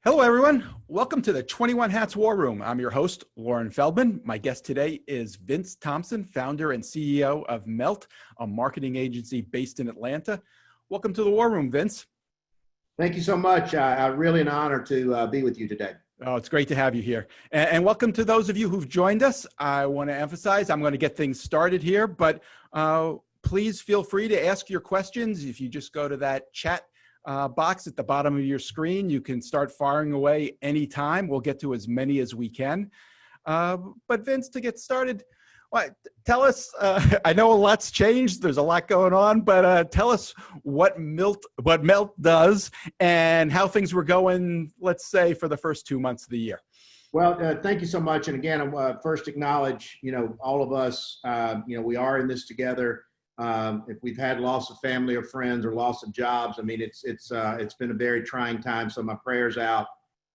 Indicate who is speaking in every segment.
Speaker 1: Hello, everyone. Welcome to the 21 Hats War Room. I'm your host, Lauren Feldman. My guest today is Vince Thompson, founder and CEO of Melt, a marketing agency based in Atlanta. Welcome to the War Room, Vince.
Speaker 2: Thank you so much. Really an honor to be with you today.
Speaker 1: Oh, it's great to have you here. And welcome to those of you who've joined us. I want to emphasize, I'm going to get things started here, but please feel free to ask your questions. If you just go to that chat box at the bottom of your screen, you can start firing away anytime. We'll get to as many as we can. But Vince, to get started, tell us, I know a lot's changed, there's a lot going on, but tell us what Melt does and how things were going, let's say, for the first 2 months of the year.
Speaker 2: Well, thank you so much. And again, first acknowledge, all of us, we are in this together. If we've had loss of family or friends or loss of jobs, I mean, it's been a very trying time. So my prayers out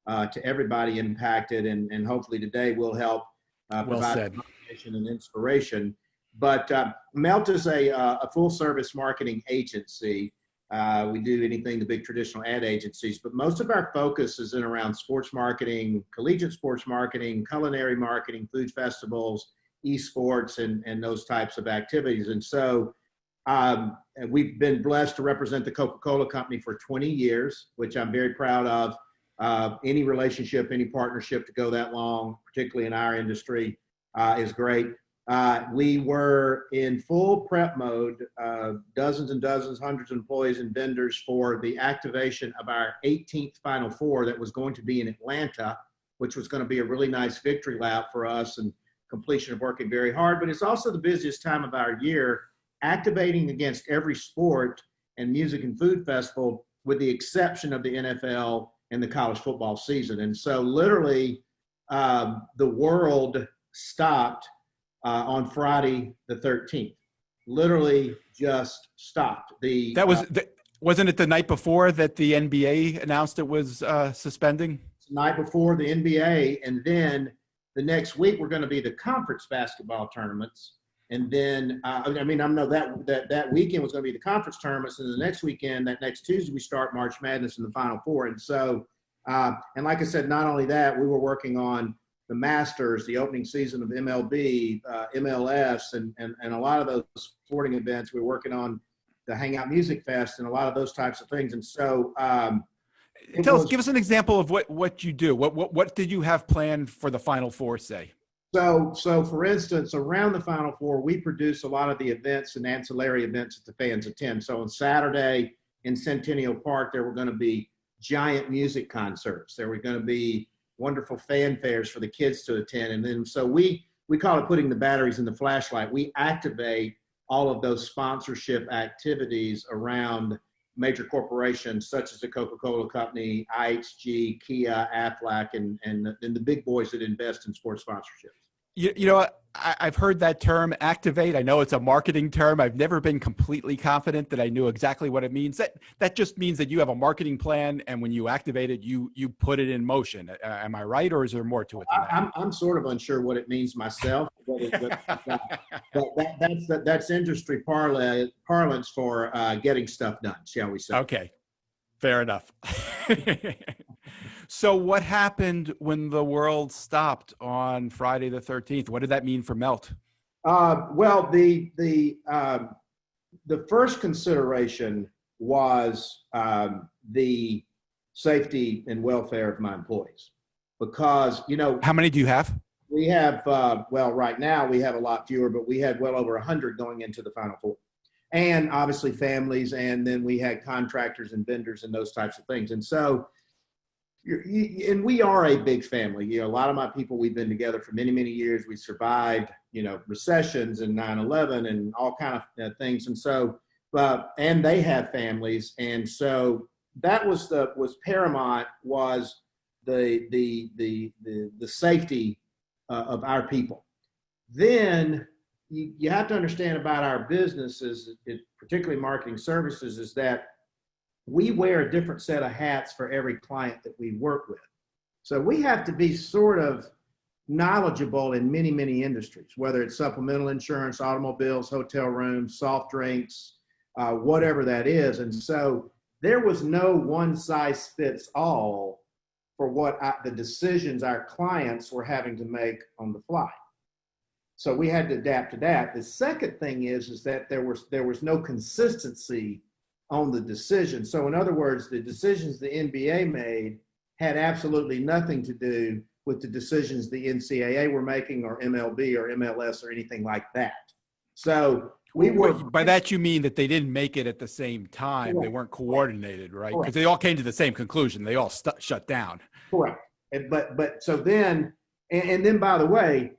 Speaker 2: to everybody impacted, and hopefully today will help provide motivation and inspiration. But Melt is a full service marketing agency. We do anything the big traditional ad agencies, but most of our focus is in around sports marketing, collegiate sports marketing, culinary marketing, food festivals, esports, and those types of activities. And so we've been blessed to represent the Coca-Cola company for 20 years, which I'm very proud of. Any relationship, any partnership to go that long, particularly in our industry, is great. We were in full prep mode, dozens and dozens, hundreds of employees and vendors for the activation of our 18th Final Four that was going to be in Atlanta, which was going to be a really nice victory lap for us and completion of working very hard. But it's also the busiest time of our year, activating against every sport and music and food festival, with the exception of the NFL and the college football season. And so literally the world stopped on Friday the 13th, literally just stopped.
Speaker 1: Wasn't it the night before that the NBA announced it was suspending?
Speaker 2: The night before the NBA, and then the next week we're going to be the conference basketball tournaments. And then, I know that weekend was going to be the conference tournaments, and the next weekend, that next Tuesday, we start March Madness in the Final Four. And so, and like I said, not only that, we were working on the Masters, the opening season of MLB, MLS, and a lot of those sporting events. We were working on the Hangout Music Fest and a lot of those types of things. And so,
Speaker 1: give us an example of what you do. What did you have planned for the Final Four, say?
Speaker 2: So for instance, around the Final Four, we produce a lot of the events and ancillary events that the fans attend. So on Saturday in Centennial Park, there were going to be giant music concerts. There were going to be wonderful fanfares for the kids to attend. And then so we call it putting the batteries in the flashlight. We activate all of those sponsorship activities around major corporations such as the Coca-Cola Company, IHG, Kia, Aflac, and the big boys that invest in sports sponsorships.
Speaker 1: You know, I've heard that term, activate. I know it's a marketing term. I've never been completely confident that I knew exactly what it means. That just means that you have a marketing plan, and when you activate it, you put it in motion. Am I right, or is there more to it than that?
Speaker 2: I'm sort of unsure what it means myself, but that's industry parlance for getting stuff done, shall we say.
Speaker 1: Okay, fair enough. So what happened when the world stopped on Friday the 13th? What did that mean for Melt?
Speaker 2: Well, the first consideration was the safety and welfare of my employees, because,
Speaker 1: How many do you have?
Speaker 2: We have, right now we have a lot fewer, but we had well over 100 going into the Final Four. And obviously families, and then we had contractors and vendors and those types of things. And so, and we are a big family. A lot of my people, we've been together for many, many years. We survived, recessions and 9/11 and all kind of things. And so, and they have families. And so that was paramount, was the safety of our people. Then you have to understand about our businesses, particularly marketing services, is that we wear a different set of hats for every client that we work with. So we have to be sort of knowledgeable in many, many industries, whether it's supplemental insurance, automobiles, hotel rooms, soft drinks, whatever that is. And so there was no one size fits all for the decisions our clients were having to make on the fly. So we had to adapt to that. The second thing is that there was no consistency on the decision. So in other words, the decisions the NBA made had absolutely nothing to do with the decisions the NCAA were making, or MLB or MLS or anything like that. So we were.
Speaker 1: By that you mean that they didn't make it at the same time. Correct. They weren't coordinated, right? Because they all came to the same conclusion. They all shut down.
Speaker 2: Correct. But so then, and then by the way,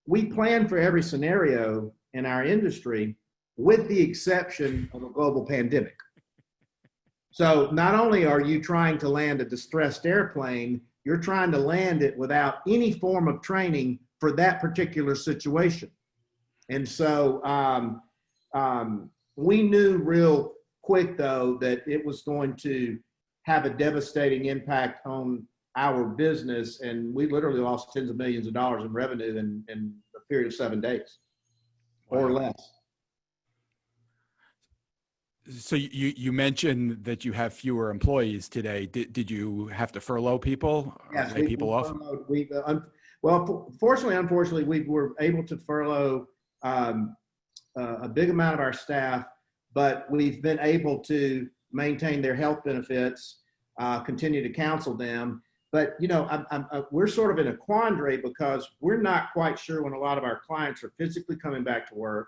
Speaker 2: we plan for every scenario in our industry, with the exception of a global pandemic. So not only are you trying to land a distressed airplane, you're trying to land it without any form of training for that particular situation. And so we knew real quick, though, that it was going to have a devastating impact on our business. And we literally lost tens of millions of dollars in revenue in a period of 7 days or less.
Speaker 1: So you mentioned that you have fewer employees today. Did you have to furlough people?
Speaker 2: Yes,
Speaker 1: lay people off?
Speaker 2: Well, fortunately, unfortunately, we were able to furlough a big amount of our staff, but we've been able to maintain their health benefits, continue to counsel them. But, you know, we're sort of in a quandary because we're not quite sure when a lot of our clients are physically coming back to work.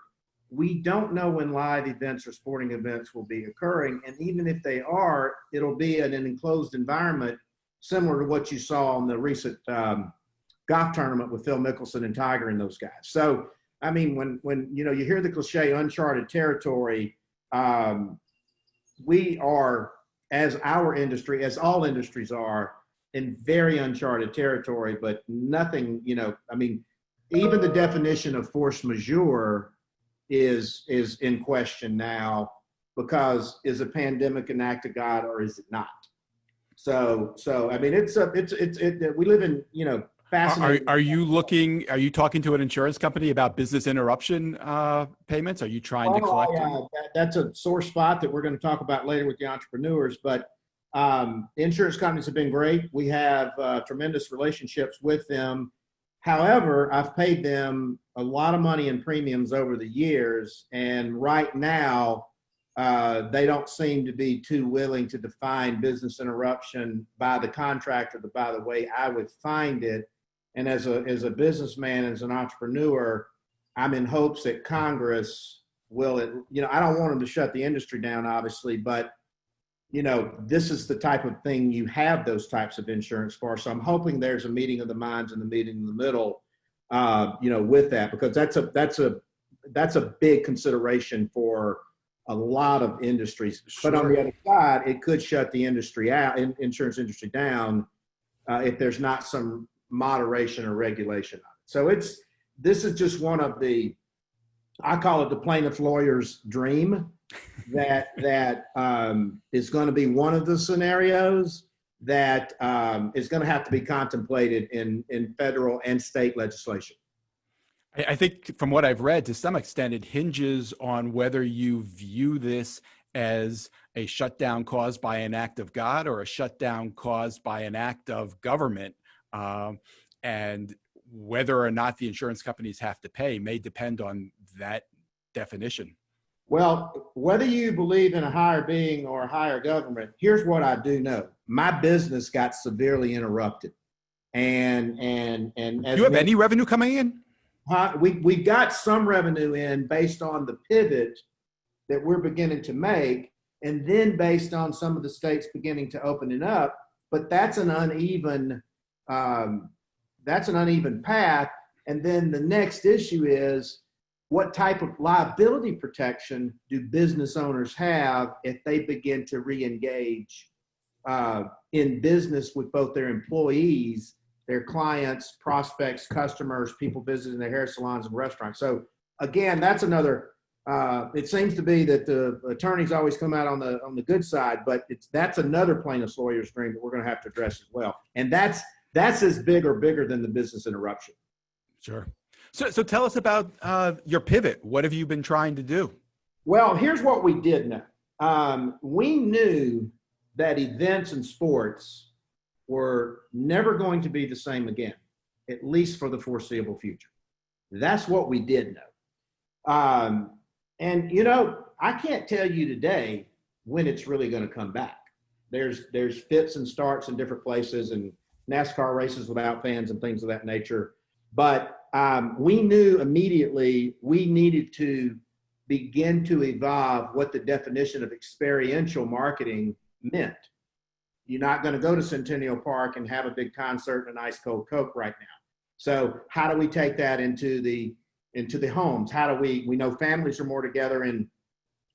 Speaker 2: We don't know when live events or sporting events will be occurring. And even if they are, it'll be in an enclosed environment, similar to what you saw in the recent golf tournament with Phil Mickelson and Tiger and those guys. So, I mean, when you know, you hear the cliche uncharted territory, we are, as our industry, as all industries are, in very uncharted territory, but nothing, you know, I mean, even the definition of force majeure is in question now, because is a pandemic an act of God or is it not? So I mean, we live in, you know, fascinating.
Speaker 1: Are you talking to an insurance company about business interruption payments? Are you trying to collect them?
Speaker 2: That's a sore spot that we're going to talk about later with the entrepreneurs, but insurance companies have been great. We have tremendous relationships with them. However, I've paid them a lot of money in premiums over the years, and right now they don't seem to be too willing to define business interruption by the contract or by the way I would find it. And as a businessman, as an entrepreneur, I'm in hopes that Congress will, you know, I don't want them to shut the industry down, obviously, but you know, this is the type of thing you have those types of insurance for. So I'm hoping there's a meeting of the minds and the meeting in the middle, you know, with that, because that's a big consideration for a lot of industries. Sure. But on the other side, it could shut the industry out, insurance industry down, if there's not some moderation or regulation on it. So this is just one of the, I call it the plaintiff lawyer's dream. that is going to be one of the scenarios that is going to have to be contemplated in federal and state legislation.
Speaker 1: I think from what I've read, to some extent, it hinges on whether you view this as a shutdown caused by an act of God or a shutdown caused by an act of government. And whether or not the insurance companies have to pay may depend on that definition.
Speaker 2: Well, whether you believe in a higher being or a higher government, here's what I do know. My business got severely interrupted. And as
Speaker 1: you have any revenue coming in?
Speaker 2: We got some revenue in based on the pivot that we're beginning to make, and then based on some of the states beginning to open it up. But that's an uneven path. And then the next issue is, what type of liability protection do business owners have if they begin to re-engage in business with both their employees, their clients, prospects, customers, people visiting their hair salons and restaurants? So again, that's another, it seems to be that the attorneys always come out on the good side, but that's another plaintiff's lawyer's dream that we're going to have to address as well. And that's as big or bigger than the business interruption.
Speaker 1: Sure. So tell us about your pivot. What have you been trying to do?
Speaker 2: Well, here's what we did know. We knew that events and sports were never going to be the same again, at least for the foreseeable future. That's what we did know. And, you know, I can't tell you today when it's really going to come back. There's fits and starts in different places and NASCAR races without fans and things of that nature. But we knew immediately we needed to begin to evolve what the definition of experiential marketing meant. You're not going to go to Centennial Park and have a big concert and an ice cold Coke right now. So how do we take that into the homes? How do we know families are more together in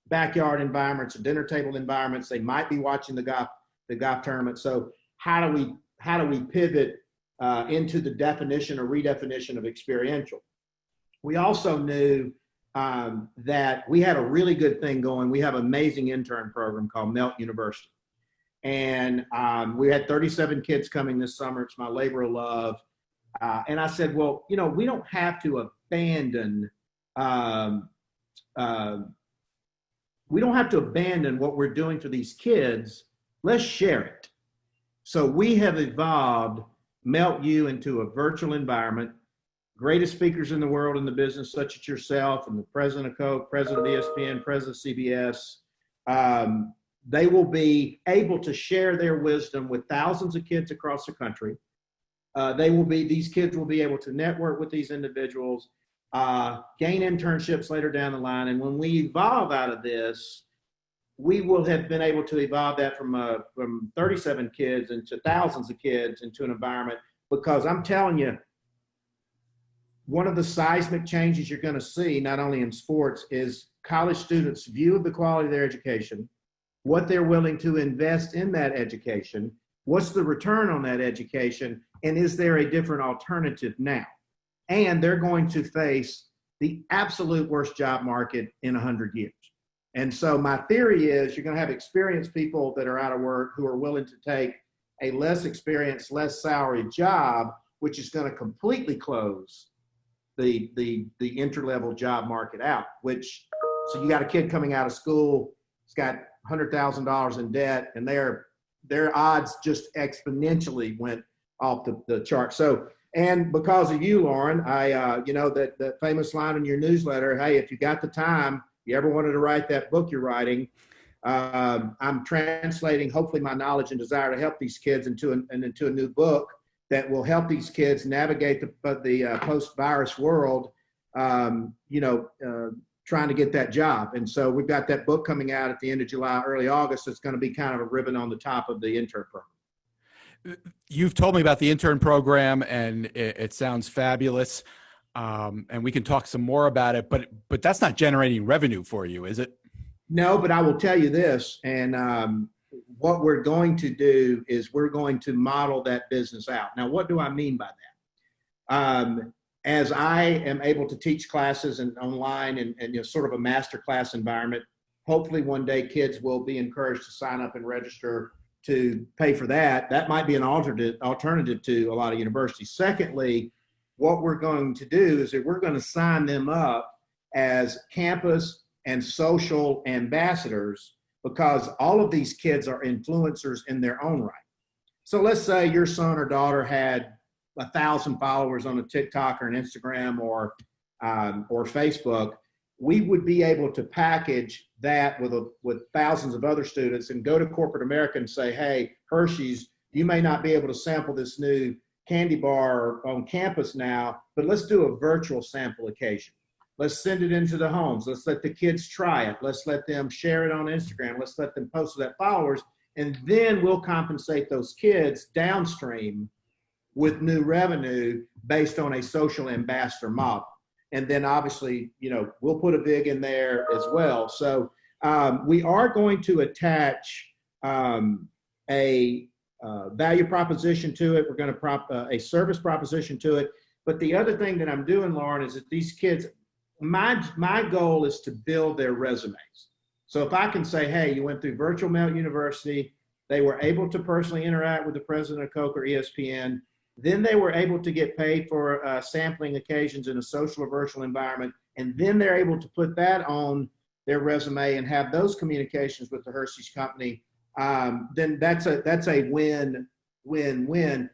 Speaker 2: backyard environments or dinner table environments? They might be watching the golf tournament. So how do we pivot into the definition or redefinition of experiential? We also knew that we had a really good thing going. We have an amazing intern program called Melt University. And we had 37 kids coming this summer. It's my labor of love. And I said, well, you know, we don't have to abandon what we're doing for these kids. Let's share it. So we have evolved Melt U into a virtual environment. Greatest speakers in the world in the business, such as yourself and the president of Coke, president of ESPN, president of CBS. They will be able to share their wisdom with thousands of kids across the country. These kids will be able to network with these individuals, gain internships later down the line. And when we evolve out of this, we will have been able to evolve that from 37 kids into thousands of kids into an environment, because I'm telling you, one of the seismic changes you're going to see, not only in sports, is college students' view of the quality of their education, what they're willing to invest in that education, what's the return on that education, and is there a different alternative now? And they're going to face the absolute worst job market in 100 years. And so my theory is you're going to have experienced people that are out of work who are willing to take a less experienced, less salary job, which is going to completely close the entry-level job market out. So you got a kid coming out of school, he's got $100,000 in debt, and their odds just exponentially went off the chart. So, and because of you, Lauren, that famous line in your newsletter, hey, if you got the time, you ever wanted to write that book you're writing, I'm translating hopefully my knowledge and desire to help these kids into a new book that will help these kids navigate the post-virus world, trying to get that job. And so we've got that book coming out at the end of July, early August. It's going to be kind of a ribbon on the top of the intern program.
Speaker 1: You've told me about the intern program, and it sounds fabulous. And we can talk some more about it, but that's not generating revenue for you, is it?
Speaker 2: No, but I will tell you this, and what we're going to do is we're going to model that business out. Now, what do I mean by that? As I am able to teach classes and online and sort of a master class environment, hopefully one day kids will be encouraged to sign up and register to pay for that. That might be an alternative to a lot of universities. Secondly, what we're going to do is that we're going to sign them up as campus and social ambassadors, because all of these kids are influencers in their own right. So let's say your son or daughter had 1,000 followers on a TikTok or an Instagram or Facebook. We would be able to package that with thousands of other students and go to corporate America and say, hey, Hershey's, you may not be able to sample this new candy bar on campus now, but let's do a virtual sample occasion. Let's send it into the homes. Let's let the kids try it. Let's let them share it on Instagram. Let's let them post that followers. And then we'll compensate those kids downstream with new revenue based on a social ambassador model. And then obviously, we'll put a VIG in there as well. So we are going to attach a value proposition to it. We're going to a service proposition to it. But the other thing that I'm doing, Lauren, is that these kids, my goal is to build their resumes. So if I can say, hey, you went through Virtual Melt University, they were able to personally interact with the president of Coke or ESPN, then they were able to get paid for sampling occasions in a social or virtual environment, and then they're able to put that on their resume and have those communications with the Hershey's company, then that's a win win-win,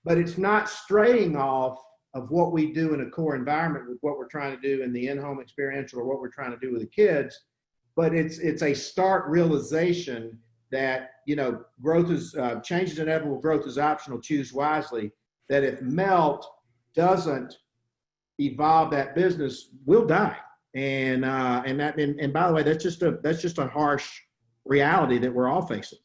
Speaker 2: but it's not straying off of what we do in a core environment with what we're trying to do in the in-home experiential or what we're trying to do with the kids. But it's a stark realization that, growth is, change is inevitable, growth is optional, choose wisely, that if Melt doesn't evolve that business, we'll die. And by the way, that's just a harsh reality that we're all facing.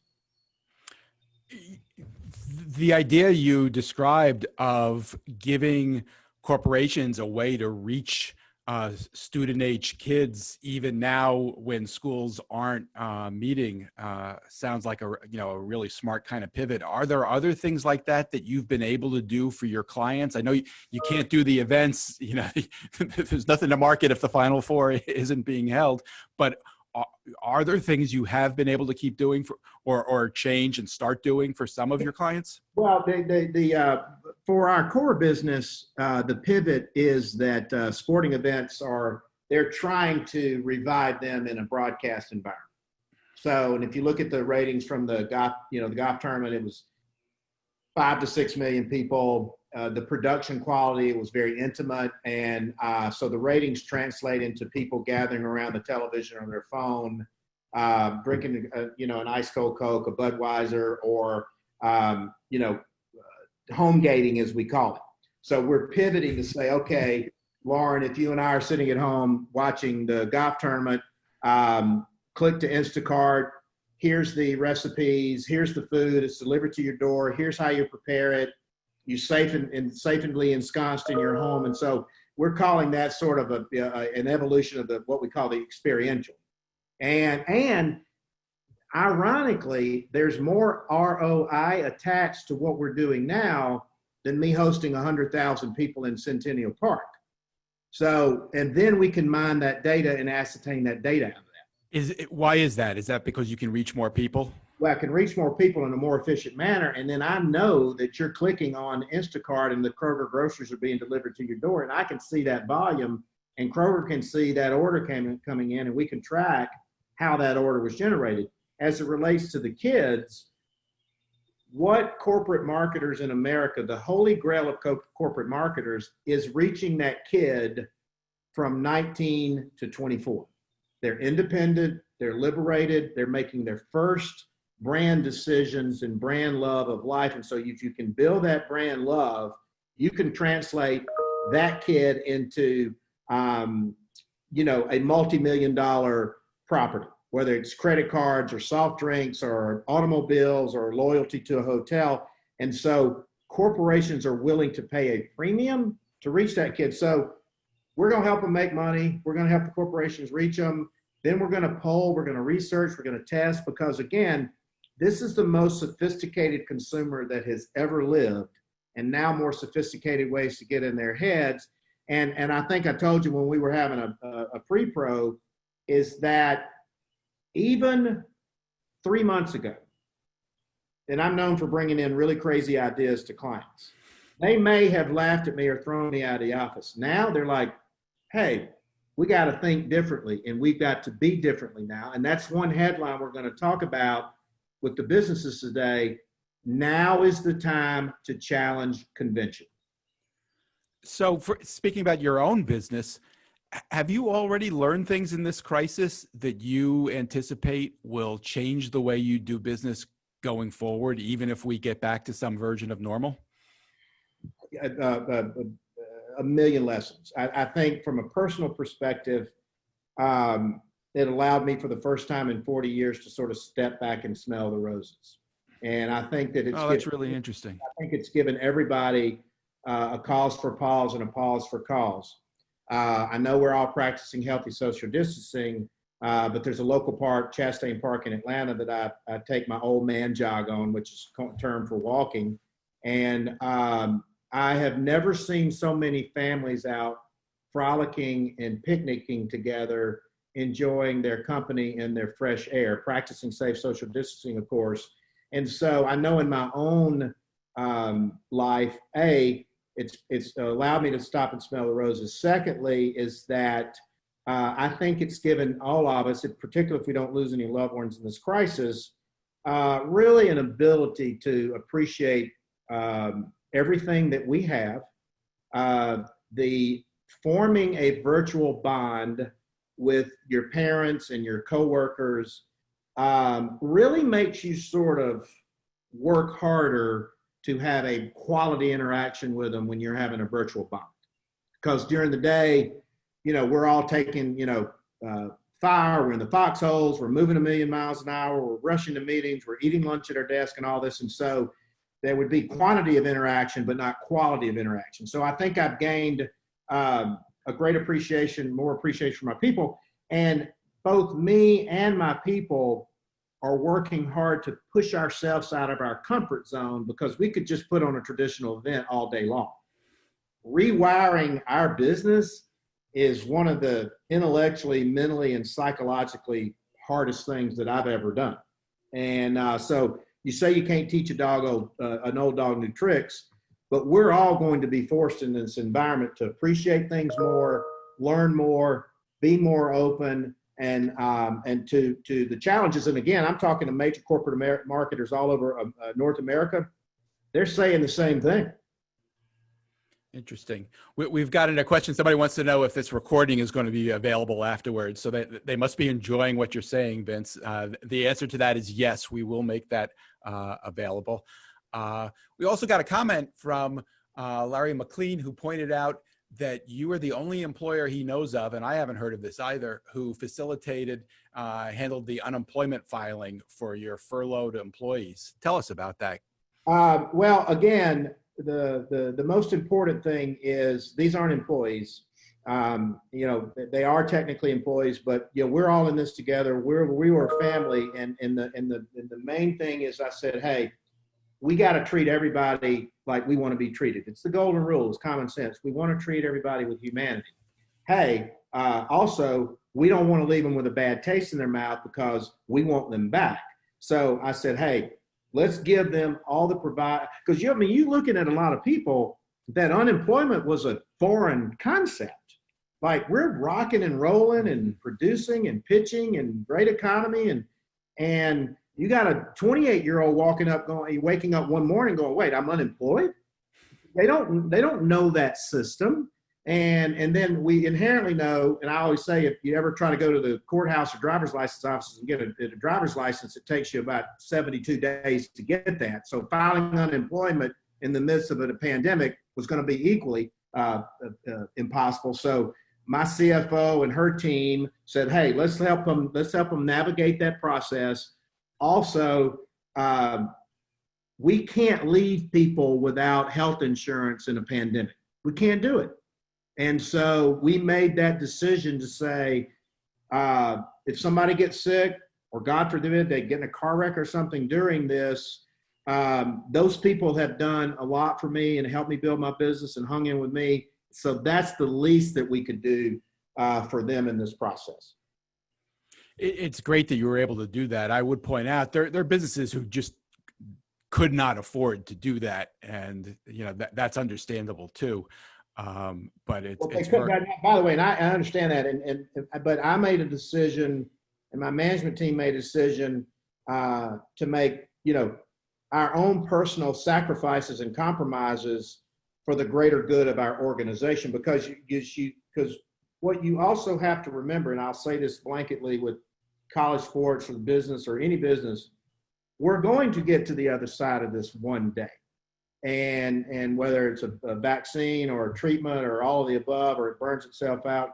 Speaker 1: The idea you described of giving corporations a way to reach student age kids, even now when schools aren't meeting, sounds like a really smart kind of pivot. Are there other things like that you've been able to do for your clients? I know you can't do the events, there's nothing to market if the Final Four isn't being held, but are there things you have been able to keep doing or change and start doing for some of your clients?
Speaker 2: Well, for our core business, the pivot is that sporting events they're trying to revive them in a broadcast environment. So, and if you look at the ratings from the golf tournament, it was 5 to 6 million people. The production quality was very intimate, and so the ratings translate into people gathering around the television on their phone, drinking an ice cold Coke, a Budweiser, or home gating as we call it. So we're pivoting to say, okay, Lauren, if you and I are sitting at home watching the golf tournament, click to Instacart. Here's the recipes. Here's the food. It's delivered to your door. Here's how you prepare it. You safely ensconced in your home. And so we're calling that sort of an evolution of what we call the experiential. And ironically, there's more ROI attached to what we're doing now than me hosting 100,000 people in Centennial Park. So, and then we can mine that data and ascertain that data out of that.
Speaker 1: Why is that? Is that because you can reach more people?
Speaker 2: Well, I can reach more people in a more efficient manner. And then I know that you're clicking on Instacart and the Kroger groceries are being delivered to your door. And I can see that volume, and Kroger can see that order coming in, and we can track how that order was generated. As it relates to the kids, what corporate marketers in America, the holy grail of corporate marketers, is reaching that kid from 19 to 24. They're independent, they're liberated, they're making their first brand decisions and brand love of life. And so if you can build that brand love, you can translate that kid into, a multi-million-dollar property, whether it's credit cards or soft drinks or automobiles or loyalty to a hotel. And so corporations are willing to pay a premium to reach that kid. So we're going to help them make money. We're going to help the corporations reach them. Then we're going to poll, we're going to research, we're going to test, because again, this is the most sophisticated consumer that has ever lived, and now more sophisticated ways to get in their heads. And I think I told you when we were having a pre-pro, is that even 3 months ago, and I'm known for bringing in really crazy ideas to clients, they may have laughed at me or thrown me out of the office. Now they're like, hey, we got to think differently, and we've got to be differently now. And that's one headline we're going to talk about with the businesses today. Now is the time to challenge convention.
Speaker 1: So speaking about your own business, have you already learned things in this crisis that you anticipate will change the way you do business going forward, even if we get back to some version of normal?
Speaker 2: A million lessons. I think from a personal perspective, it allowed me for the first time in 40 years to sort of step back and smell the roses. And I think that
Speaker 1: that's really interesting.
Speaker 2: I think it's given everybody a cause for pause and a pause for cause. I know we're all practicing healthy social distancing, but there's a local park, Chastain Park in Atlanta, that I take my old man jog on, which is a term for walking. And I have never seen so many families out frolicking and picnicking together, enjoying their company and their fresh air, practicing safe social distancing, of course. And so I know in my own life, it's allowed me to stop and smell the roses. Secondly, is that I think it's given all of us, in particular if we don't lose any loved ones in this crisis, really an ability to appreciate everything that we have, the forming a virtual bond with your parents and your coworkers really makes you sort of work harder to have a quality interaction with them when you're having a virtual bond. Because during the day, we're all taking, fire, we're in the foxholes, we're moving 1,000,000 miles an hour, we're rushing to meetings, we're eating lunch at our desk and all this. And so there would be quantity of interaction, but not quality of interaction. So I think I've gained a great appreciation, more appreciation for my people. And both me and my people are working hard to push ourselves out of our comfort zone, because we could just put on a traditional event all day long. Rewiring our business is one of the intellectually, mentally, and psychologically hardest things that I've ever done. And so you say you can't teach an old dog new tricks, but we're all going to be forced in this environment to appreciate things more, learn more, be more open, and to the challenges. And again, I'm talking to major corporate marketers all over North America. They're saying the same thing.
Speaker 1: Interesting. We've gotten a question. Somebody wants to know if this recording is going to be available afterwards. So they must be enjoying what you're saying, Vince. The answer to that is yes, we will make that available. We also got a comment from Larry McLean, who pointed out that you are the only employer he knows of, and I haven't heard of this either, who handled the unemployment filing for your furloughed employees. Tell us about that.
Speaker 2: Well, again, the most important thing is these aren't employees. They are technically employees, but we're all in this together. We were a family, and the main thing is I said, hey, we got to treat everybody like we want to be treated. It's the golden rule. It's common sense. We want to treat everybody with humanity. Hey, also, we don't want to leave them with a bad taste in their mouth, because we want them back. So I said, hey, let's give them all the because you looking at a lot of people, that unemployment was a foreign concept. Like, we're rocking and rolling and producing and pitching and great economy, and you got a 28-year-old waking up one morning going, wait, I'm unemployed? They don't know that system. And then we inherently know, and I always say, if you ever try to go to the courthouse or driver's license offices and get a driver's license, it takes you about 72 days to get that. So filing unemployment in the midst of a pandemic was going to be equally impossible. So my CFO and her team said, hey, let's help them navigate that process. Also, we can't leave people without health insurance in a pandemic. We can't do it. And so we made that decision to say, if somebody gets sick, or God forbid, they get in a car wreck or something during this, those people have done a lot for me and helped me build my business and hung in with me. So that's the least that we could do for them in this process.
Speaker 1: It's great that you were able to do that. I would point out there are businesses who just could not afford to do that, and that's understandable too. But
Speaker 2: by the way, and I understand that, but I made a decision, and my management team made a decision to make our own personal sacrifices and compromises for the greater good of our organization, because what you also have to remember, and I'll say this blanketly with college sports or business or any business, we're going to get to the other side of this one day. And whether it's a vaccine or a treatment or all of the above, or it burns itself out,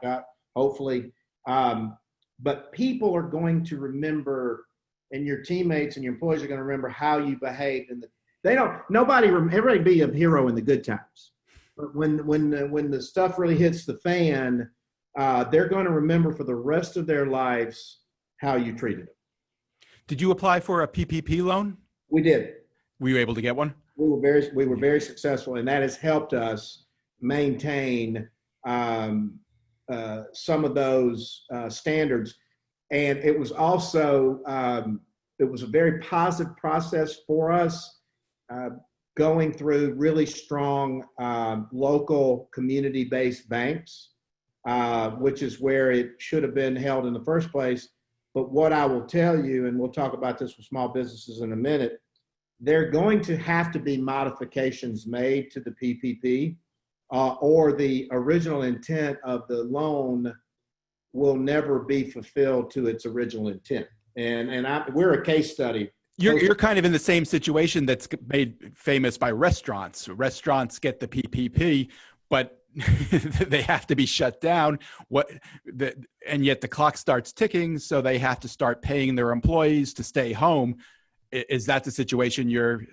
Speaker 2: hopefully. But people are going to remember, and your teammates and your employees are going to remember how you behaved. And everybody be a hero in the good times. But when the stuff really hits the fan, they're going to remember for the rest of their lives how you treated them.
Speaker 1: Did you apply for a PPP loan?
Speaker 2: We did.
Speaker 1: Were you able to get one?
Speaker 2: We were very successful, and that has helped us maintain some of those standards. And it was also it was a very positive process for us, going through really strong local community-based banks, which is where it should have been held in the first place. But what I will tell you, and we'll talk about this with small businesses in a minute, there are going to have to be modifications made to the PPP, or the original intent of the loan will never be fulfilled to its original intent. We're a case study.
Speaker 1: You're kind of in the same situation that's made famous by restaurants. Restaurants get the PPP, but they have to be shut down. And yet the clock starts ticking, so they have to start paying their employees to stay home. Is that the situation you're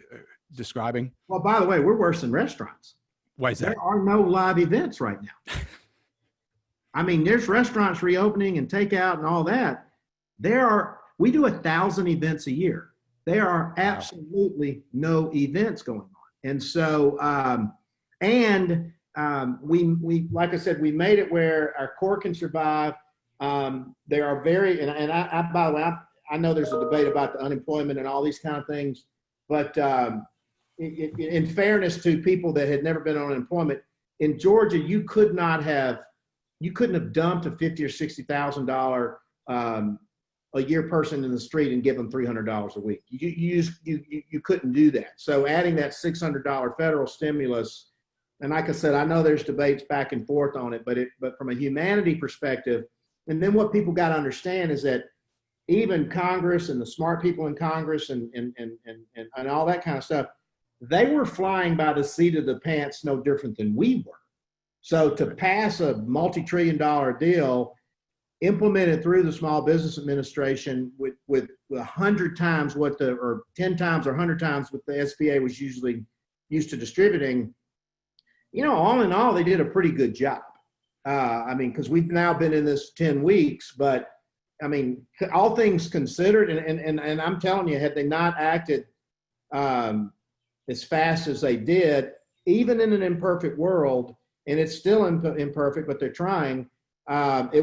Speaker 1: describing?
Speaker 2: Well, by the way, we're worse than restaurants.
Speaker 1: Why is that?
Speaker 2: There are no live events right now. I mean, there's restaurants reopening and takeout and all that. We do 1,000 events a year. There are absolutely no events going on. And so, we like I said, we made it where our core can survive. There are very, and by the way, I know there's a debate about the unemployment and all these kind of things, but in fairness to people that had never been on unemployment, in Georgia, you couldn't have dumped a $50,000 or $60,000 a year person in the street and give them $300 a week. You couldn't do that. So adding that $600 federal stimulus, and like I said, I know there's debates back and forth on it, but from a humanity perspective, and then what people got to understand is that even Congress and the smart people in Congress and all that kind of stuff, they were flying by the seat of the pants no different than we were. So to pass a multi-trillion-dollar deal implemented through the Small Business Administration with 100 times or 10 times or 100 times what the SBA was usually used to distributing, all in all, they did a pretty good job. Because we've now been in this 10 weeks, but all things considered, and I'm telling you, had they not acted as fast as they did, even in an imperfect world, and it's still imperfect, but they're trying,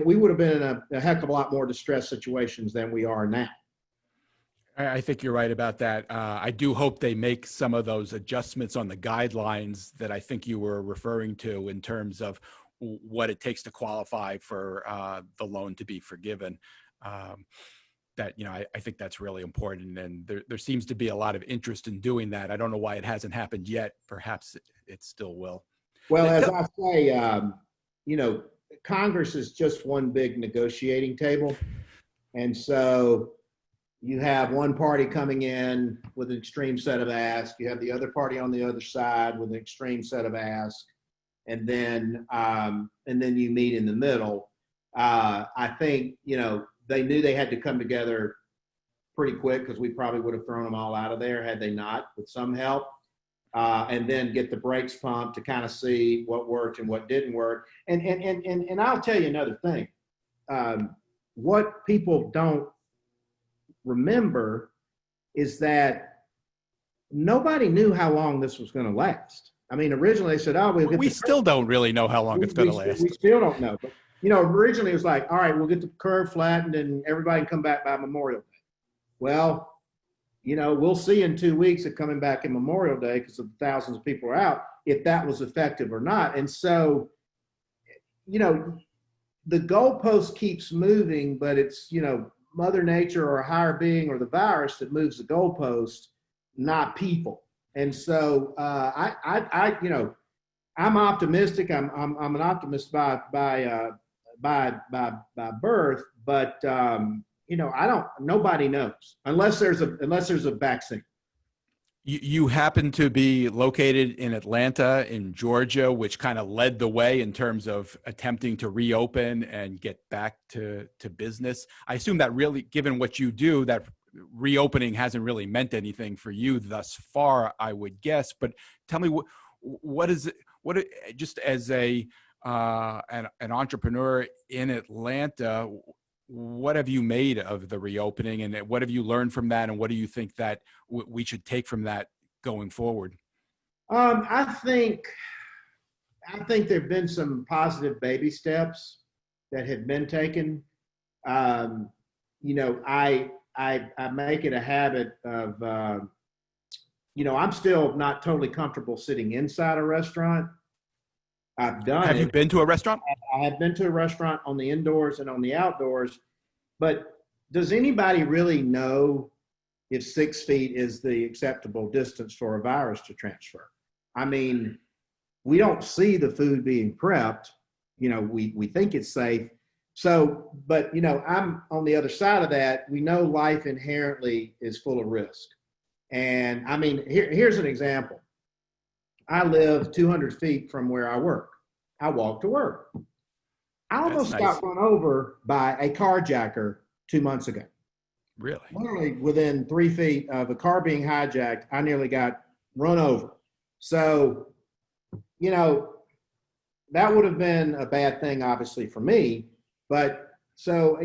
Speaker 2: we would have been in a heck of a lot more distressed situations than we are now.
Speaker 1: I think you're right about that. I do hope they make some of those adjustments on the guidelines that I think you were referring to in terms of what it takes to qualify for the loan to be forgiven. I think that's really important, and there seems to be a lot of interest in doing that. I don't know why it hasn't happened yet. Perhaps it still will.
Speaker 2: Well, as I say, Congress is just one big negotiating table, and so you have one party coming in with an extreme set of asks. You have the other party on the other side with an extreme set of asks, and then you meet in the middle. I think they knew they had to come together pretty quick because we probably would have thrown them all out of there had they not, with some help, and then get the brakes pumped to kind of see what worked and what didn't work. And I'll tell you another thing. What people don't remember is that nobody knew how long this was going to last. Originally they said, we
Speaker 1: still don't really know how long it's going to last.
Speaker 2: We still don't know. But, originally it was like, all right, we'll get the curve flattened and everybody can come back by Memorial Day. Well, we'll see in 2 weeks of coming back in Memorial Day because of thousands of people are out, if that was effective or not. And so, the goalpost keeps moving, but it's, Mother Nature or a higher being or the virus that moves the goalpost, not people. And so I'm optimistic. I'm an optimist by birth, but nobody knows unless there's a vaccine.
Speaker 1: You happen to be located in Atlanta, in Georgia, which kind of led the way in terms of attempting to reopen and get back to business. I assume that really, given what you do, that reopening hasn't really meant anything for you thus far, I would guess. But tell me, what is it? Just as an entrepreneur in Atlanta, what have you made of the reopening, and what have you learned from that, and what do you think that we should take from that going forward?
Speaker 2: I think there've been some positive baby steps that have been taken. I make it a habit of, I'm still not totally comfortable sitting inside a restaurant. I've done it.
Speaker 1: Have you been to a restaurant?
Speaker 2: I have been to a restaurant on the indoors and on the outdoors, but does anybody really know if 6 feet is the acceptable distance for a virus to transfer. I mean, we don't see the food being prepped. We think it's safe. So, but, I'm on the other side of that. We know life inherently is full of risk. And I mean, here's an example. I live 200 feet from where I work. I walk to work. I almost got run over by a carjacker 2 months ago.
Speaker 1: Really?
Speaker 2: Literally within 3 feet of a car being hijacked, I nearly got run over. So, that would have been a bad thing, obviously, for me. But so,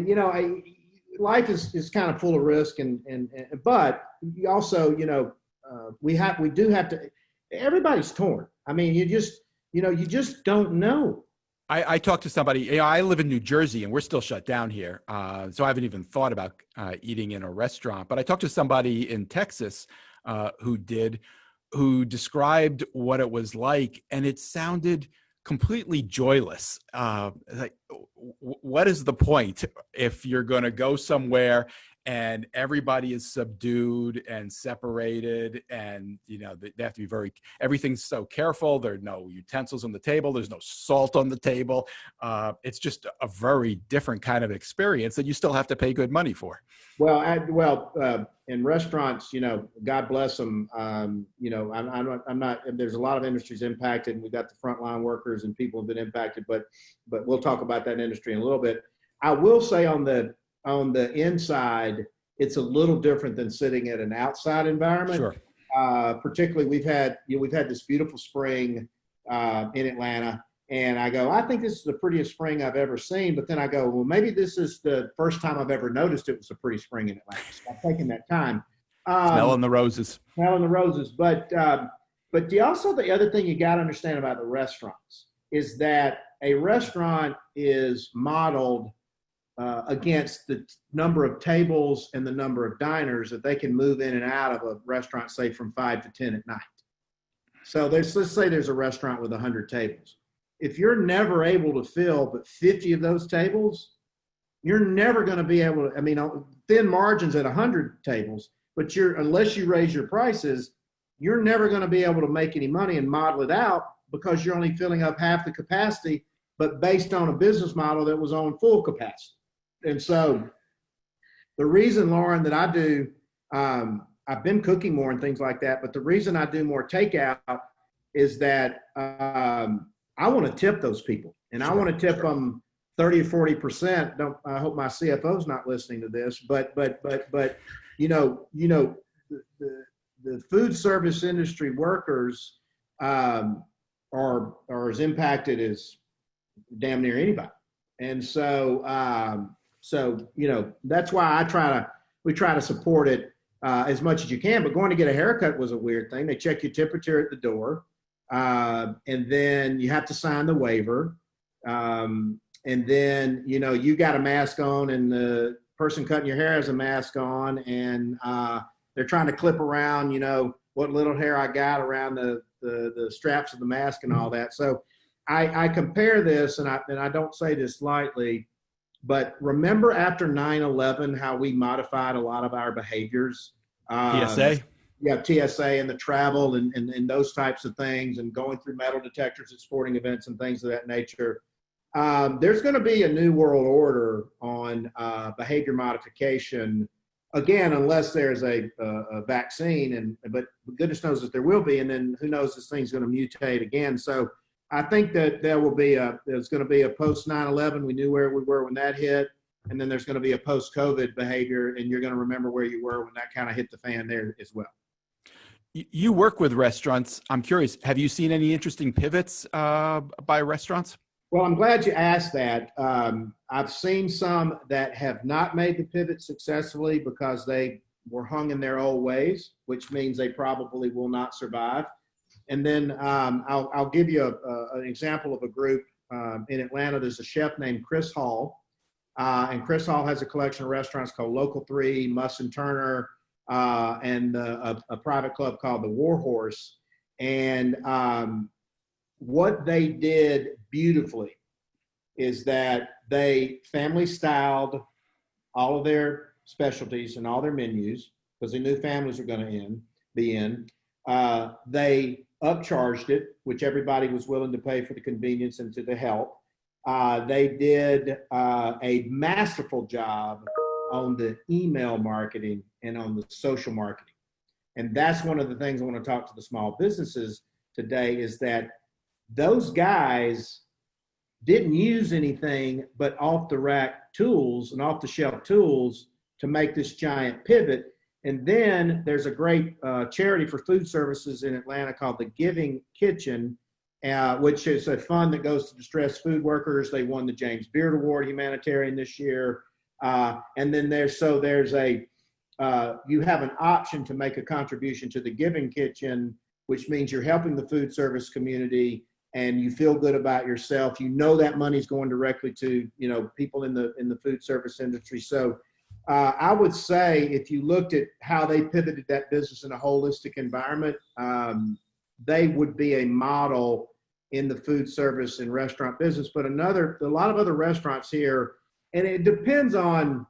Speaker 2: life is kind of full of risk, but you also, we do have to. Everybody's torn. I mean, you just don't know.
Speaker 1: I talked to somebody. I live in New Jersey, and we're still shut down here, so I haven't even thought about eating in a restaurant. But I talked to somebody in Texas who described what it was like, and it sounded completely joyless. Like, what is the point if you're going to go somewhere and everybody is subdued and separated, and they have to be everything's so careful. There are no utensils on the table. There's no salt on the table. It's just a very different kind of experience that you still have to pay good money for.
Speaker 2: Well, in restaurants, God bless them. I'm not. There's a lot of industries impacted, and we've got the frontline workers and people have been impacted. But we'll talk about that industry in a little bit. I will say on the inside, it's a little different than sitting at an outside environment.
Speaker 1: Sure.
Speaker 2: Particularly, we've had this beautiful spring in Atlanta. And I go, I think this is the prettiest spring I've ever seen. But then I go, well, maybe this is the first time I've ever noticed it was a pretty spring in Atlanta. So I'm taking that time.
Speaker 1: Smelling the roses.
Speaker 2: Smelling the roses. But the other thing you got to understand about the restaurants is that a restaurant is modeled against the number of tables and the number of diners that they can move in and out of a restaurant, say from 5 to 10 at night. So let's say there's a restaurant with 100 tables. If you're never able to fill but 50 of those tables, you're never going to be able to. I mean, thin margins at 100 tables, but unless you raise your prices, you're never going to be able to make any money and model it out because you're only filling up half the capacity, but based on a business model that was on full capacity. And so the reason, Lauren, that I do, I've been cooking more and things like that, but the reason I do more takeout is that I want to tip those people, and I want to tip them 30 or 40%. I hope my CFO's not listening to this, but the food service industry workers are as impacted as damn near anybody. And so that's why we try to support it as much as you can. But going to get a haircut was a weird thing. They check your temperature at the door. And then you have to sign the waiver. And then, you got a mask on, and the person cutting your hair has a mask on, and they're trying to clip around, what little hair I got around the straps of the mask and all that. So I compare this, and I don't say this lightly, but remember after 9/11, how we modified a lot of our behaviors.
Speaker 1: TSA?
Speaker 2: Yeah, TSA and the travel and those types of things, and going through metal detectors at sporting events and things of that nature. There's going to be a new world order on behavior modification, again, unless there's a vaccine, but goodness knows that there will be, and then who knows, this thing's going to mutate again. So I think that there's going to be a post 9/11. We knew where we were when that hit. And then there's going to be a post-COVID behavior, and you're going to remember where you were when that kind of hit the fan there as well.
Speaker 1: You work with restaurants. I'm curious, have you seen any interesting pivots by restaurants?
Speaker 2: Well, I'm glad you asked that. I've seen some that have not made the pivot successfully because they were hung in their old ways, which means they probably will not survive. And then I'll give you an example of a group in Atlanta. There's a chef named Chris Hall. And Chris Hall has a collection of restaurants called Local 3, Muss and Turner, and a private club called the War Horse. And what they did beautifully is that they family styled all of their specialties and all their menus. because they knew families were going to be in. They upcharged it, which everybody was willing to pay for the convenience and to the help. They did a masterful job on the email marketing and on the social marketing. And that's one of the things I want to talk to the small businesses today, is that those guys didn't use anything but off the rack tools and off the shelf tools to make this giant pivot. And then there's a great charity for food services in Atlanta called the Giving Kitchen, which is a fund that goes to distressed food workers. They won the James Beard Award humanitarian this year. And then you have an option to make a contribution to the Giving Kitchen, which means you're helping the food service community and you feel good about yourself. You know that money's going directly to, people in the food service industry. So I would say if you looked at how they pivoted that business in a holistic environment, they would be a model in the food service and restaurant business. But a lot of other restaurants here, and it depends on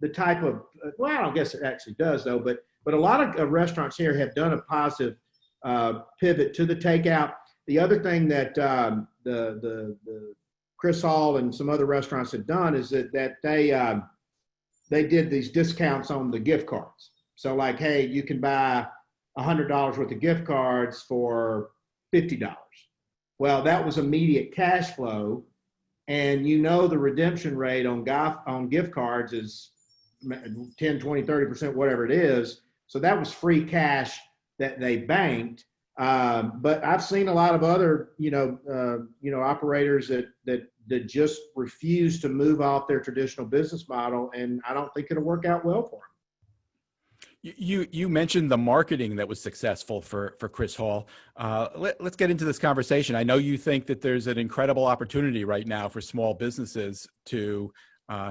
Speaker 2: the type of, well, I guess it actually does though, but a lot of restaurants here have done a positive pivot to the takeout. The other thing that the Chris Hall and some other restaurants have done is that they did these discounts on the gift cards. So like, hey, you can buy $100 worth of gift cards for $50. Well, that was immediate cash flow. And the redemption rate on gift cards is 10, 20, 30%, whatever it is. So that was free cash that they banked. But I've seen a lot of other, operators that just refuse to move off their traditional business model, and I don't think it'll work out well for them.
Speaker 1: You mentioned the marketing that was successful for Chris Hall. Let's get into this conversation. I know you think that there's an incredible opportunity right now for small businesses to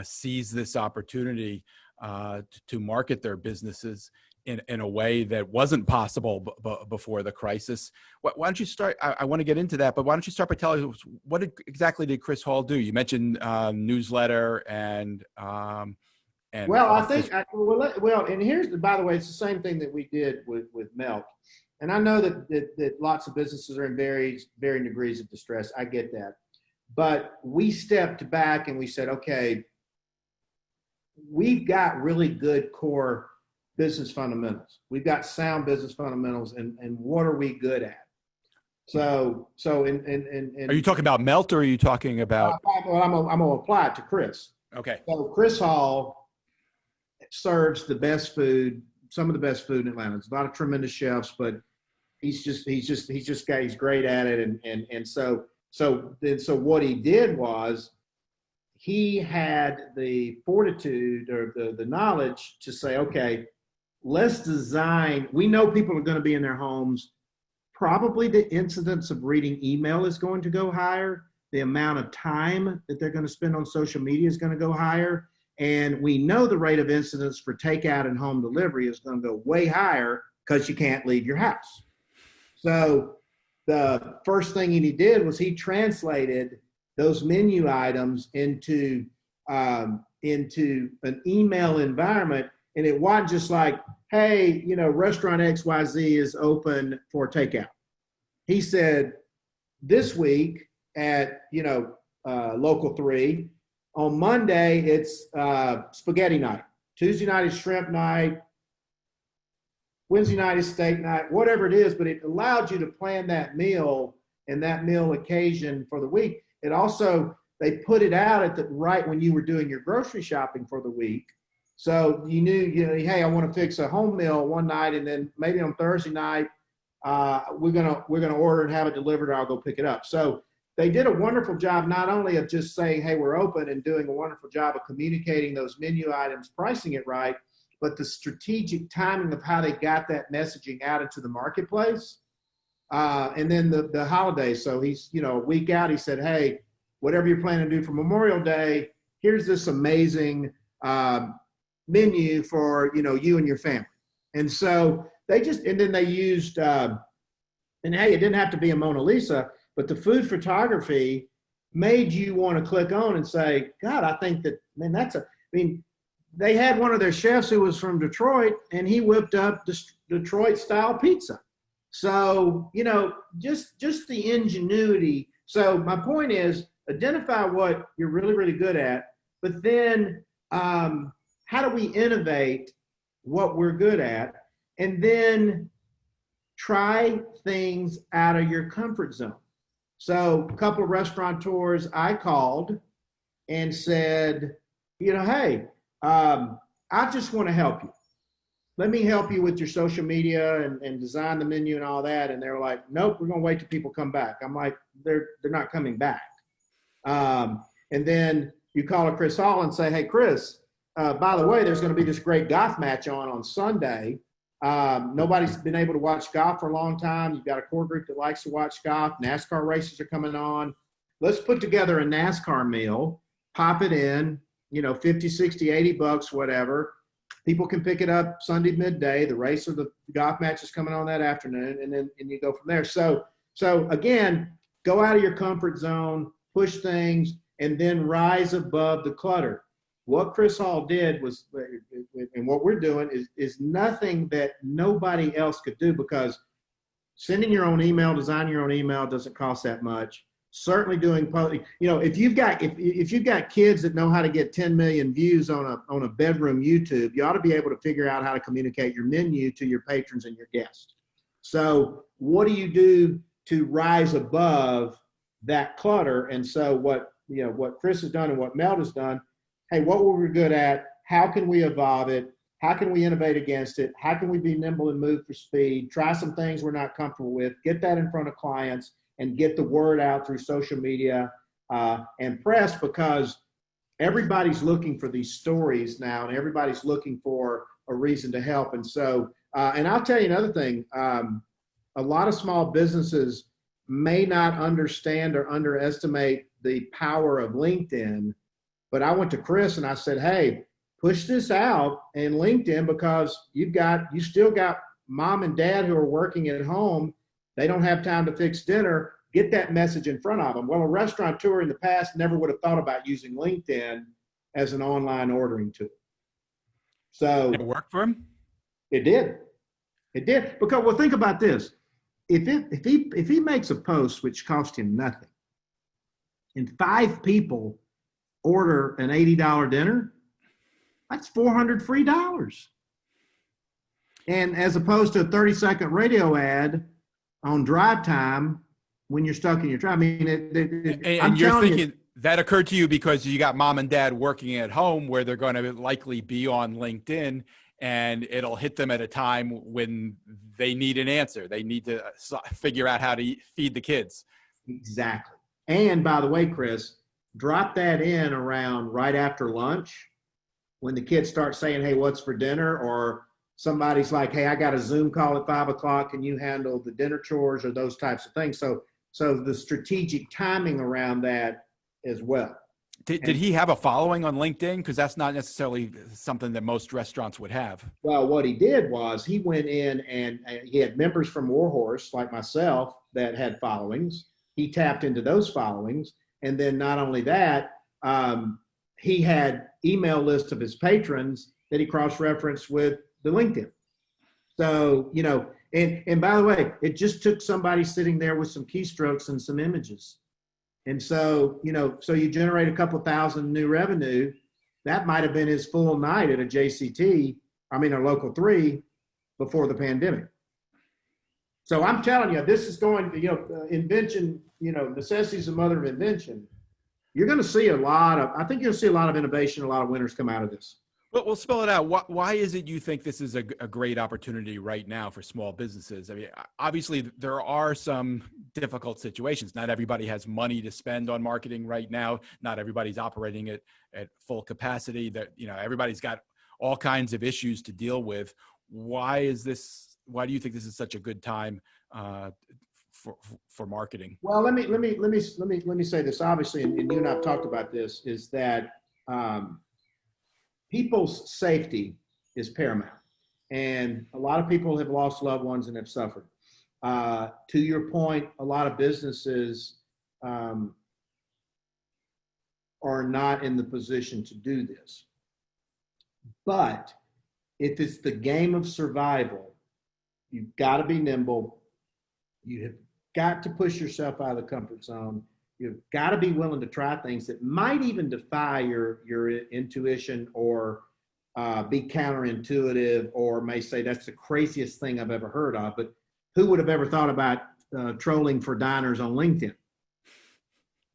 Speaker 1: seize this opportunity to market their businesses in a way that wasn't possible before the crisis. Why don't you start? I want to get into that, but why don't you start by telling us exactly did Chris Hall do? You mentioned newsletter and
Speaker 2: well, I think, and here's, by the way, it's the same thing that we did with Melt. And I know that lots of businesses are in varying degrees of distress. I get that. But we stepped back and we said, okay, we've got really good core business fundamentals. We've got sound business fundamentals, and what are we good at? So are
Speaker 1: you talking about Melt, or are you talking about?
Speaker 2: Well, I'm gonna apply it to Chris.
Speaker 1: Okay.
Speaker 2: So Chris Hall serves the best food, some of the best food in Atlanta. There's a lot of tremendous chefs, but he's great at it. And so what he did was he had the fortitude or the knowledge to say, okay, let's design. We know people are going to be in their homes. Probably the incidence of reading email is going to go higher. The amount of time that they're going to spend on social media is going to go higher. And we know the rate of incidence for takeout and home delivery is going to go way higher because you can't leave your house. So the first thing he did was he translated those menu items into an email environment. And it wasn't just like, hey, restaurant XYZ is open for takeout. He said, this week at, Local 3, on Monday, it's spaghetti night. Tuesday night is shrimp night. Wednesday night is steak night, whatever it is, but it allowed you to plan that meal and that meal occasion for the week. It also, they put it out right when you were doing your grocery shopping for the week. So you knew, hey, I want to fix a home meal one night, and then maybe on Thursday night, we're gonna order and have it delivered, or I'll go pick it up. So they did a wonderful job, not only of just saying, hey, we're open, and doing a wonderful job of communicating those menu items, pricing it right, but the strategic timing of how they got that messaging out into the marketplace. And then the holidays. So he's, a week out, he said, hey, whatever you're planning to do for Memorial Day, here's this amazing menu for, you and your family. And so and then they used, and hey, it didn't have to be a Mona Lisa, but the food photography made you want to click on and say, God, I think that, man, they had one of their chefs who was from Detroit, and he whipped up Detroit style pizza. So, just the ingenuity. So my point is, identify what you're really, really good at, but then how do we innovate what we're good at? And then try things out of your comfort zone. So a couple of restaurateurs I called and said, hey, I just want to help you. Let me help you with your social media and design the menu and all that. And they're like, nope, we're going to wait till people come back. I'm like, they're not coming back. And then you call a Chris Hall and say, hey, Chris, by the way, there's going to be this great golf match on Sunday. Nobody's been able to watch golf for a long time. You've got a core group that likes to watch golf. NASCAR races are coming on. Let's put together a NASCAR meal, pop it in, 50, 60, 80 bucks, whatever. People can pick it up Sunday midday. The race or the golf match is coming on that afternoon, and you go from there. So again, go out of your comfort zone, push things, and then rise above the clutter. What Chris Hall did was, and what we're doing is nothing that nobody else could do, because sending your own email, designing your own email doesn't cost that much. Certainly doing, if you've got kids that know how to get 10 million views on a bedroom YouTube, you ought to be able to figure out how to communicate your menu to your patrons and your guests. So what do you do to rise above that clutter? And so what Chris has done and what Mel has done, hey, what were we good at? How can we evolve it? How can we innovate against it? How can we be nimble and move for speed? Try some things we're not comfortable with, get that in front of clients, and get the word out through social media and press, because everybody's looking for these stories now, and everybody's looking for a reason to help. And so, and I'll tell you another thing, a lot of small businesses may not understand or underestimate the power of LinkedIn, but I went to Chris and I said, hey, push this out in LinkedIn, because you still got mom and dad who are working at home. They don't have time to fix dinner. Get that message in front of them. Well, a restaurateur in the past never would have thought about using LinkedIn as an online ordering tool. So
Speaker 1: it worked for him?
Speaker 2: It did. Because, well, think about this. If he makes a post which costs him nothing, and 5 people order an $80 dinner, that's $400 free. And as opposed to a 30-second radio ad on drive time when you're stuck in your traffic. I mean,
Speaker 1: and you're thinking that occurred to you because you got mom and dad working at home, where they're going to likely be on LinkedIn, and it'll hit them at a time when they need an answer. They need to figure out how to feed the kids.
Speaker 2: Exactly. And by the way, Chris, drop that in around right after lunch, when the kids start saying, hey, what's for dinner? Or somebody's like, hey, I got a Zoom call at 5 o'clock. Can you handle the dinner chores, or those types of things? So the strategic timing around that as well.
Speaker 1: Did he have a following on LinkedIn? Because that's not necessarily something that most restaurants would have.
Speaker 2: Well, what he did was he went in and he had members from Warhorse, like myself, that had followings. He tapped into those followings. And then not only that, he had email lists of his patrons that he cross-referenced with the LinkedIn. So, and by the way, it just took somebody sitting there with some keystrokes and some images. And so, so you generate a couple thousand new revenue. That might have been his full night at a Local 3 before the pandemic. So I'm telling you, this is going, invention, necessity is the mother of invention. You're going to see I think you'll see a lot of innovation, a lot of winners come out of this.
Speaker 1: But we'll spell it out. Why is it you think this is a great opportunity right now for small businesses? I mean, obviously there are some difficult situations. Not everybody has money to spend on marketing right now. Not everybody's operating at full capacity. That everybody's got all kinds of issues to deal with. Why do you think this is such a good time for marketing?
Speaker 2: Well, let me say this. Obviously, and you and I've talked about this, is that people's safety is paramount, and a lot of people have lost loved ones and have suffered. To your point, a lot of businesses are not in the position to do this. But if it's the game of survival, you've got to be nimble. You have got to push yourself out of the comfort zone. You've got to be willing to try things that might even defy your intuition, or be counterintuitive, or may say that's the craziest thing I've ever heard of. But who would have ever thought about trolling for diners on LinkedIn?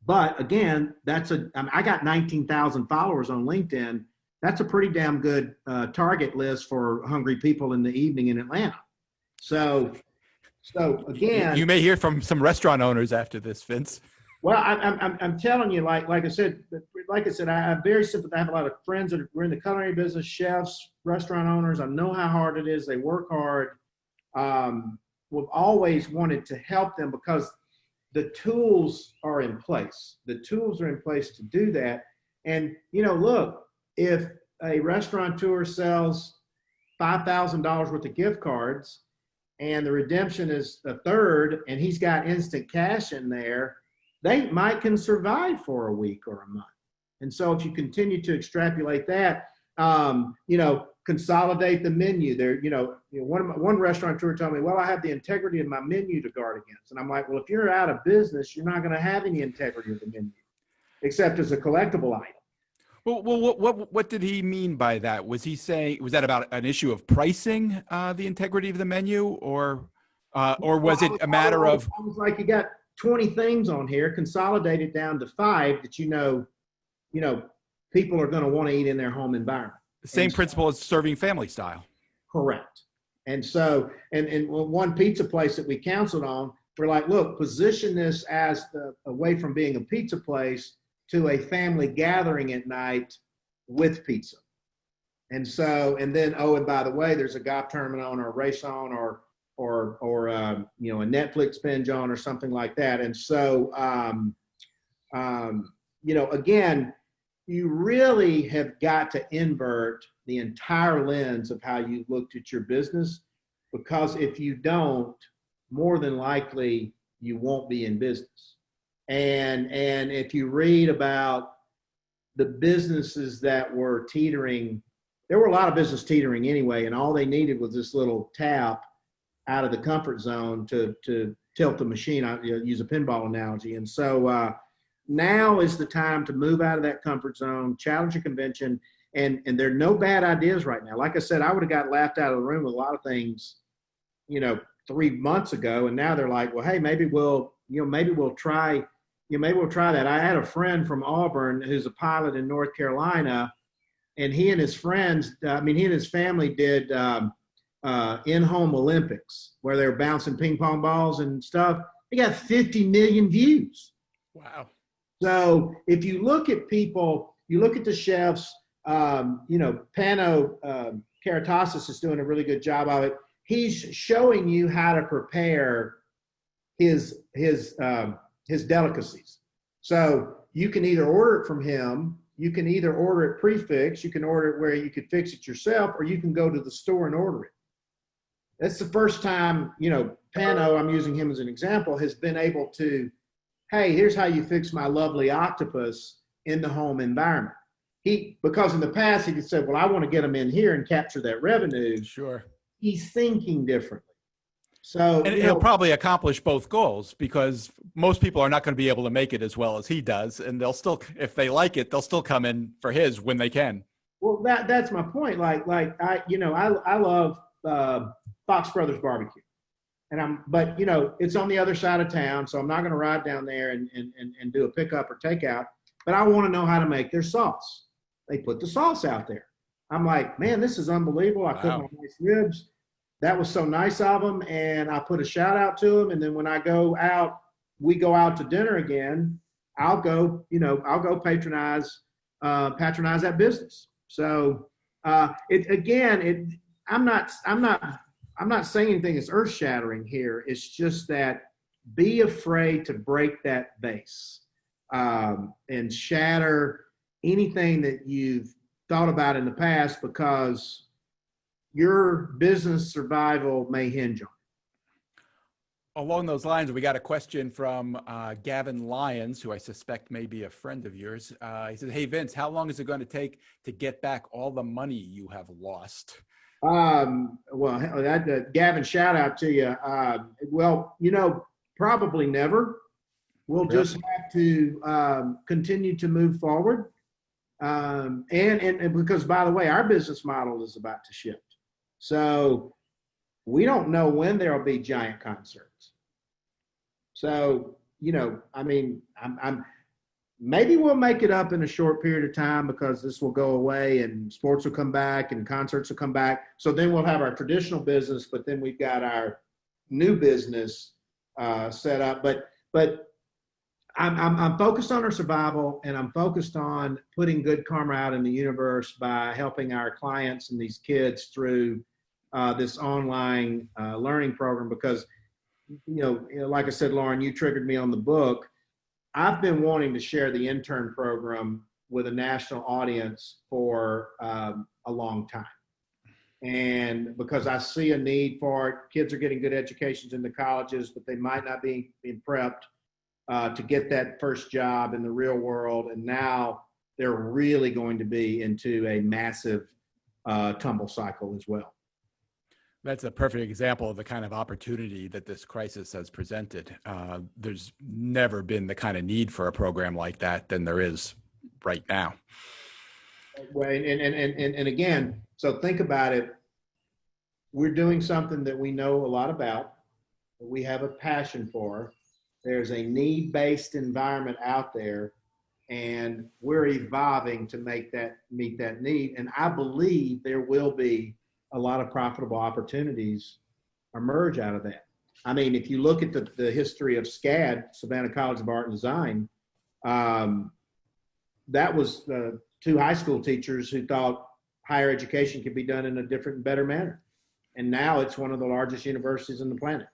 Speaker 2: But again, I got 19,000 followers on LinkedIn. That's a pretty damn good target list for hungry people in the evening in Atlanta. So again,
Speaker 1: you may hear from some restaurant owners after this, Vince.
Speaker 2: Well, I'm telling you, like I said, I'm very sympathetic. I have a lot of friends that we're in the culinary business, chefs, restaurant owners. I know how hard it is. They work hard. We've always wanted to help them because the tools are in place. The tools are in place to do that. And, look, if a restaurateur sells $5,000 worth of gift cards and the redemption is a third and he's got instant cash in there, they can survive for a week or a month. And so if you continue to extrapolate that, consolidate the menu there. One restaurateur told me, well, I have the integrity of my menu to guard against. And I'm like, well, if you're out of business, you're not going to have any integrity of the menu, except as a collectible item.
Speaker 1: Well, what did he mean by that? Was he saying, was that about an issue of pricing, the integrity of the menu, or was it a matter of?
Speaker 2: I was like, you got 20 things on here, consolidate it down to 5 that people are going to want to eat in their home environment.
Speaker 1: The same principle as serving family style.
Speaker 2: Correct. And so, and one pizza place that we counseled on, we're like, look, position this as away from being a pizza place to a family gathering at night with pizza. And so, and then, and by the way, there's a golf tournament on, or a race on, or a Netflix binge on, or something like that. And so, again, you really have got to invert the entire lens of how you looked at your business, because if you don't, more than likely you won't be in business. And if you read about the businesses that were teetering, there were a lot of business teetering anyway, and all they needed was this little tap out of the comfort zone to tilt the machine. I use a pinball analogy. And so now is the time to move out of that comfort zone, challenge your convention, and there are no bad ideas right now. Like I said, I would have got laughed out of the room with a lot of things, 3 months ago, and now they're like, well, hey, maybe we'll try that. I had a friend from Auburn who's a pilot in North Carolina, and he and his friends, he and his family did in-home Olympics where they were bouncing ping pong balls and stuff. They got 50 million views.
Speaker 1: Wow.
Speaker 2: So if you look at people, you look at the chefs, Pano Karatasis is doing a really good job of it. He's showing you how to prepare his delicacies. So you can either order it from him, you can either order it prefix, you can order it where you could fix it yourself, or you can go to the store and order it. That's the first time, Pano, I'm using him as an example, has been able to, hey, here's how you fix my lovely octopus in the home environment. Because in the past he could say, well, I want to get them in here and capture that revenue.
Speaker 1: Sure.
Speaker 2: He's thinking differently. So,
Speaker 1: and he'll probably accomplish both goals, because most people are not going to be able to make it as well as he does. And they'll still, if they like it, they'll still come in for his when they can.
Speaker 2: Well, that's my point. Like I love Fox Brothers Barbecue, but it's on the other side of town, so I'm not going to ride down there and do a pickup or takeout. But I want to know how to make their sauce. They put the sauce out there. I'm like, man, this is unbelievable. I cooked my nice ribs. That was so nice of them, and I put a shout out to them. And then when we go out to dinner again, I'll go patronize that business. So I'm not saying anything that's earth shattering here. It's just that be afraid to break that base and shatter anything that you've thought about in the past, because your business survival may hinge on it.
Speaker 1: Along those lines, we got a question from Gavin Lyons, who I suspect may be a friend of yours. He says, "Hey Vince, how long is it going to take to get back all the money you have lost?"
Speaker 2: Well, Gavin, shout out to you. Well, probably never. We'll just have to continue to move forward. And because, by the way, our business model is about to shift. So we don't know when there will be giant concerts. So, I'm maybe we'll make it up in a short period of time because this will go away and sports will come back and concerts will come back. So then we'll have our traditional business, but then we've got our new business set up. But I'm focused on our survival, and I'm focused on putting good karma out in the universe by helping our clients and these kids through this online learning program. Because, like I said, Lauren, you triggered me on the book. I've been wanting to share the intern program with a national audience for a long time. And because I see a need for it, kids are getting good educations in the colleges, but they might not be being prepped to get that first job in the real world. And now they're really going to be into a massive tumble cycle as well.
Speaker 1: That's a perfect example of the kind of opportunity that this crisis has presented. There's never been the kind of need for a program like that than there is right now.
Speaker 2: Well, and again, so think about it. We're doing something that we know a lot about, that we have a passion for. There's a need-based environment out there, and we're evolving to meet that need. And I believe there will be a lot of profitable opportunities emerge out of that. I mean, if you look at the history of SCAD, Savannah College of Art and Design, that was two high school teachers who thought higher education could be done in a different and better manner. And now it's one of the largest universities on the planet.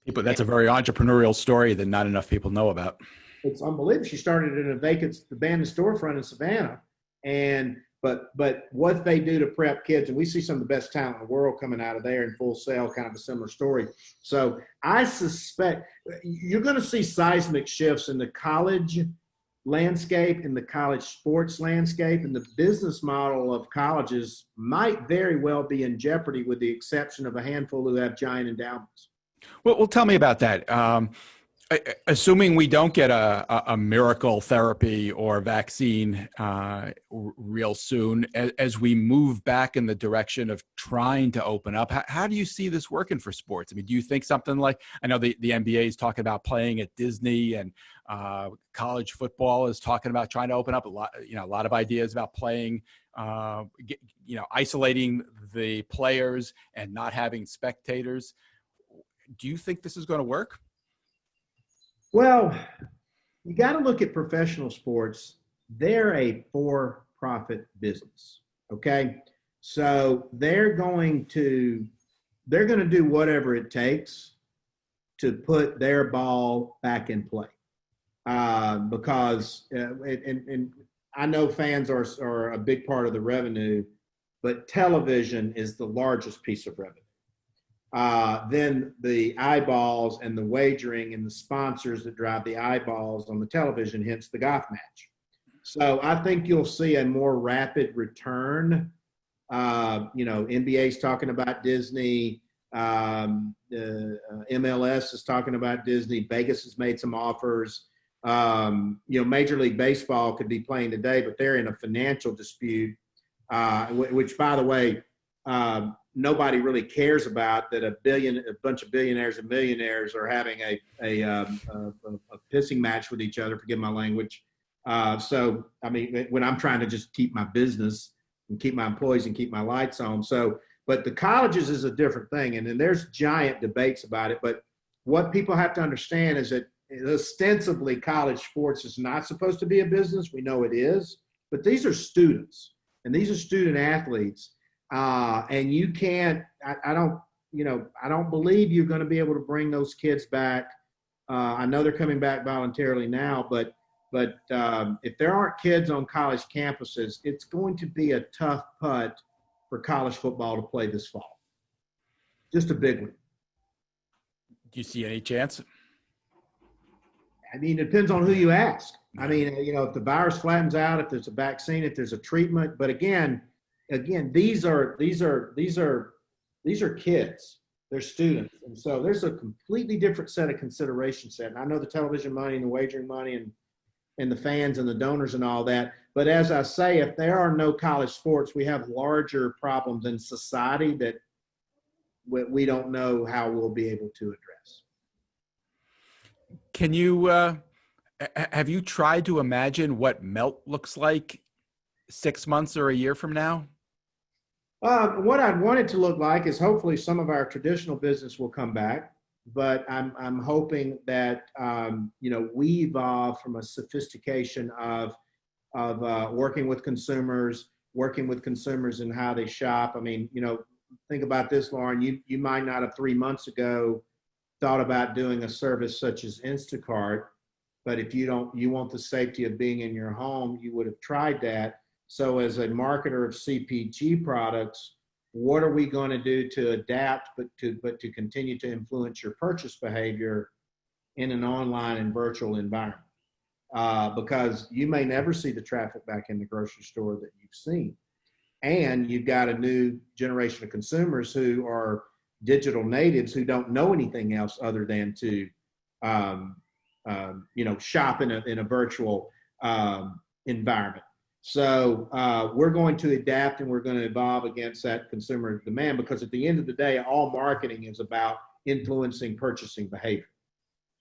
Speaker 1: That's a very entrepreneurial story that not enough people know about.
Speaker 2: It's unbelievable. She started in a vacant abandoned storefront in Savannah, but what they do to prep kids, and we see some of the best talent in the world coming out of there in Full Sail, kind of a similar story. So I suspect you're going to see seismic shifts in the college landscape, in the college sports landscape, and the business model of colleges might very well be in jeopardy, with the exception of a handful who have giant endowments.
Speaker 1: Well, tell me about that. Assuming we don't get a miracle therapy or vaccine real soon, as we move back in the direction of trying to open up, how do you see this working for sports? I mean, do you think something like, I know the NBA is talking about playing at Disney, and college football is talking about trying to open up a lot of ideas about playing, isolating the players and not having spectators. Do you think this is going to work?
Speaker 2: Well, you got to look at professional sports. They're a for-profit business. Okay. So they're going to do whatever it takes to put their ball back in play. Because and I know fans are a big part of the revenue, but television is the largest piece of revenue. Then the eyeballs and the wagering and the sponsors that drive the eyeballs on the television, hence the golf match. So I think you'll see a more rapid return. NBA's talking about Disney. MLS is talking about Disney. Vegas has made some offers. Major League Baseball could be playing today, but they're in a financial dispute, which, by the way, nobody really cares about, that a bunch of billionaires and millionaires are having a pissing match with each other, forgive my language. So, I mean, when I'm trying to just keep my business and keep my employees and keep my lights on. So, but the colleges is a different thing. And then there's giant debates about it. But what people have to understand is that ostensibly college sports is not supposed to be a business. We know it is, but these are students, and these are student athletes. And you can't, I don't believe you're going to be able to bring those kids back. I know they're coming back voluntarily now, but if there aren't kids on college campuses, it's going to be a tough putt for college football to play this fall. Just a big one.
Speaker 1: you see any chance?
Speaker 2: I mean, it depends on who you ask. I mean, if the virus flattens out, if there's a vaccine, if there's a treatment, but again, these are kids, they're students, and so there's a completely different set of consideration set. And I know the television money and the wagering money and the fans and the donors and all that, but as I say, if there are no college sports, we have larger problems in society that we don't know how we'll be able to address.
Speaker 1: Can you, have you tried to imagine what Melt looks like 6 months or a year from now?
Speaker 2: What I'd want it to look like is hopefully some of our traditional business will come back, but I'm hoping that, we evolve from a sophistication of working with consumers in how they shop. I mean, think about this, Lauren, you might not have 3 months ago thought about doing a service such as Instacart, but if you want the safety of being in your home, you would have tried that. So as a marketer of CPG products, what are we going to do to adapt, but to continue to influence your purchase behavior in an online and virtual environment? Because you may never see the traffic back in the grocery store that you've seen. And you've got a new generation of consumers who are digital natives who don't know anything else other than to, shop in a virtual environment. So we're going to adapt and we're going to evolve against that consumer demand, because at the end of the day, all marketing is about influencing purchasing behavior.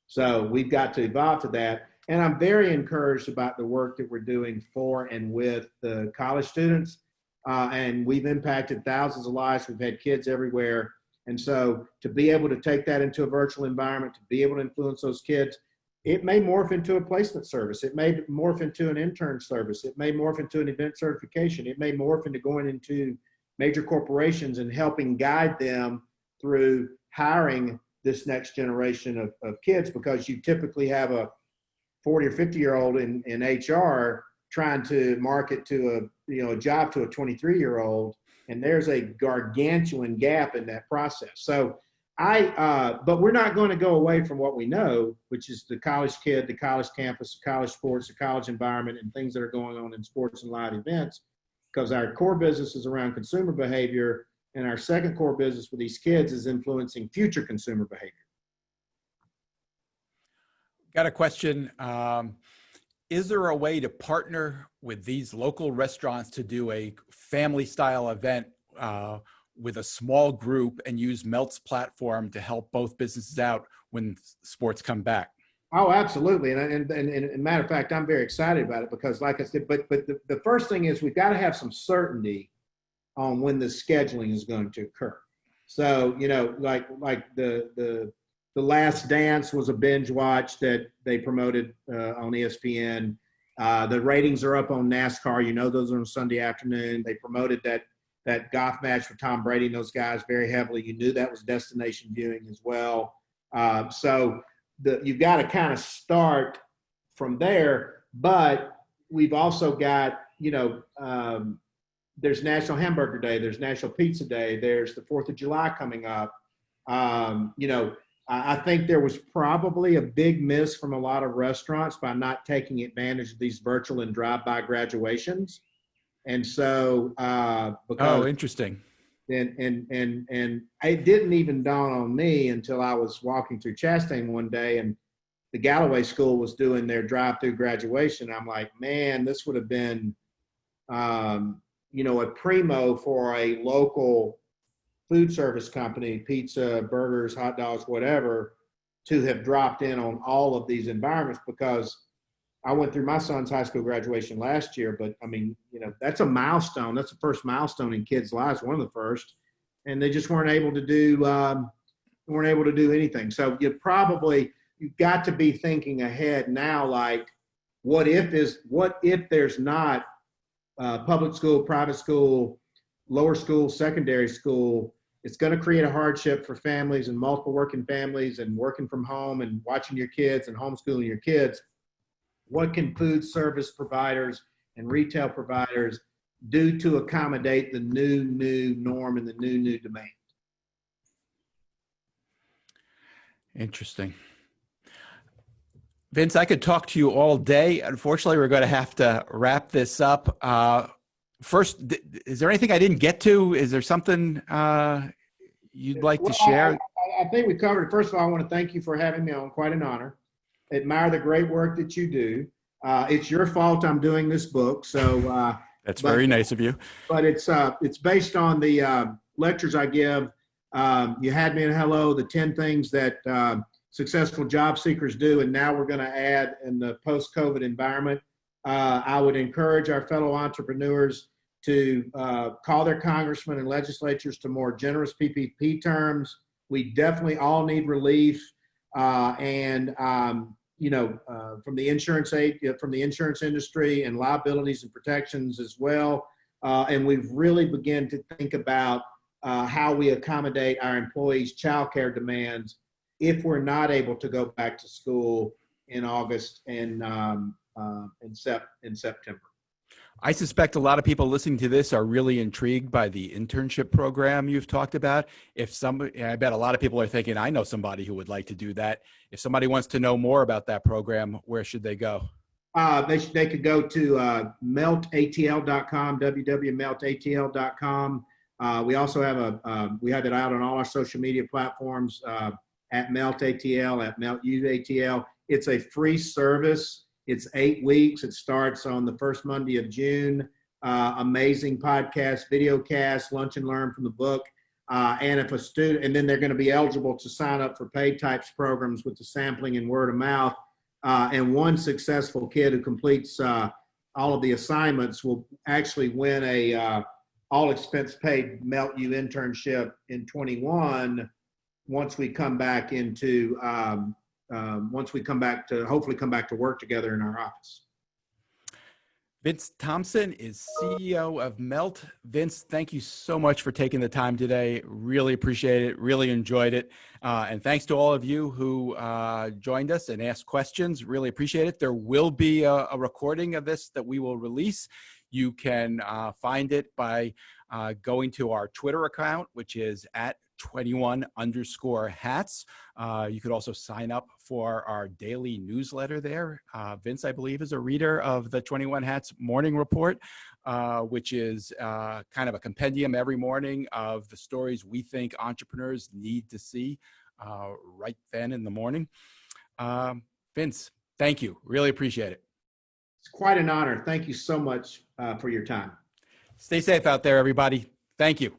Speaker 2: So we've got to evolve to that. And I'm very encouraged about the work that we're doing for and with the college students. And we've impacted thousands of lives. We've had kids everywhere. And so to be able to take that into a virtual environment, to be able to influence those kids, it may morph into a placement service. It may morph into an intern service. It may morph into an event certification. It may morph into going into major corporations and helping guide them through hiring this next generation of kids, because you typically have a 40 or 50-year-old in HR trying to market to a job to a 23-year-old, and there's a gargantuan gap in that process. So but we're not going to go away from what we know, which is the college kid, the college campus, the college sports, the college environment, and things that are going on in sports and live events, because our core business is around consumer behavior, and our second core business with these kids is influencing future consumer behavior.
Speaker 1: Got a question. Is there a way to partner with these local restaurants to do a family style event with a small group and use Melt's platform to help both businesses out when sports come back?
Speaker 2: Oh, absolutely. And matter of fact, I'm very excited about it, because like I said, but the first thing is we've got to have some certainty on when the scheduling is going to occur. So, like the Last Dance was a binge watch that they promoted on ESPN. The ratings are up on NASCAR. Those are on Sunday afternoon. They promoted that golf match with Tom Brady and those guys very heavily. You knew that was destination viewing as well. So you've got to kind of start from there. But we've also got, there's National Hamburger Day, there's National Pizza Day, there's the 4th of July coming up. I think there was probably a big miss from a lot of restaurants by not taking advantage of these virtual and drive-by graduations. And so, because
Speaker 1: interesting.
Speaker 2: And it didn't even dawn on me until I was walking through Chastain one day, and the Galloway School was doing their drive-through graduation. I'm like, man, this would have been, a primo for a local food service company, pizza, burgers, hot dogs, whatever, to have dropped in on all of these environments, because I went through my son's high school graduation last year, but I mean, that's a milestone. That's the first milestone in kids' lives, one of the first, and they just weren't able to do anything. So you've got to be thinking ahead now, like, what if there's not public school, private school, lower school, secondary school? It's going to create a hardship for families and multiple working families and working from home and watching your kids and homeschooling your kids. What can food service providers and retail providers do to accommodate the new norm and the new demand?
Speaker 1: Interesting. Vince, I could talk to you all day. Unfortunately, we're going to have to wrap this up. First, is there anything I didn't get to? Is there something you'd like to share?
Speaker 2: I think we covered it. First of all, I want to thank you for having me on. Quite an honor. Admire the great work that you do. It's your fault I'm doing this book. So
Speaker 1: that's very nice of you.
Speaker 2: But it's based on the lectures I give. You had me in Hello, the 10 things that successful job seekers do, and now we're going to add in the post-COVID environment. I would encourage our fellow entrepreneurs to call their congressmen and legislatures to more generous PPP terms. We definitely all need relief, from the insurance industry and liabilities and protections as well. And we've really begun to think about how we accommodate our employees' childcare demands if we're not able to go back to school in August and in September.
Speaker 1: I suspect a lot of people listening to this are really intrigued by the internship program you've talked about. I bet a lot of people are thinking, I know somebody who would like to do that. If somebody wants to know more about that program, where should they go?
Speaker 2: They could go to meltatl.com, www.meltatl.com. We also have we have it out on all our social media platforms at meltatl, at meltatl. It's a free service. It's 8 weeks. It starts on the first Monday of June. Amazing podcast, video cast, lunch and learn from the book. And if a student, and then they're going to be eligible to sign up for paid types programs with the sampling and word of mouth. And one successful kid who completes all of the assignments will actually win a all expense paid Melt U internship in 21 once we come back into hopefully come back to work together in our office.
Speaker 1: Vince Thompson is CEO of Melt. Vince, thank you so much for taking the time today. Really appreciate it. Really enjoyed it. And thanks to all of you who joined us and asked questions. Really appreciate it. There will be a recording of this that we will release. You can find it by going to our Twitter account, which is at 21_hats. You could also sign up for our daily newsletter there. Vince, I believe, is a reader of the 21 Hats morning report, which is kind of a compendium every morning of the stories we think entrepreneurs need to see right then in the morning. Vince, thank you. Really appreciate it.
Speaker 2: It's quite an honor. Thank you so much for your time.
Speaker 1: Stay safe out there, everybody. Thank you.